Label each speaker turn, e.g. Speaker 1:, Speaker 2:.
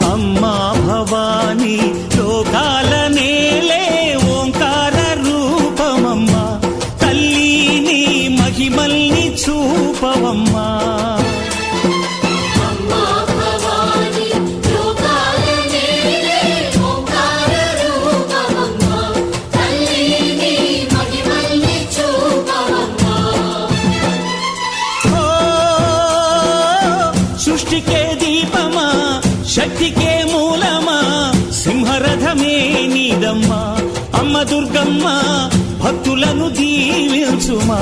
Speaker 1: అమ్మా భవానీ లోకాల నేలే ఓంకార రూపమమ్మా తల్లి నీ మహిమల్ని చూపవమ్మా సృష్టికే దీపమా శక్తికే మూలమా సింహరథమే నీదమ్మా అమ్మ దుర్గమ్మ భక్తులను దీవించుమా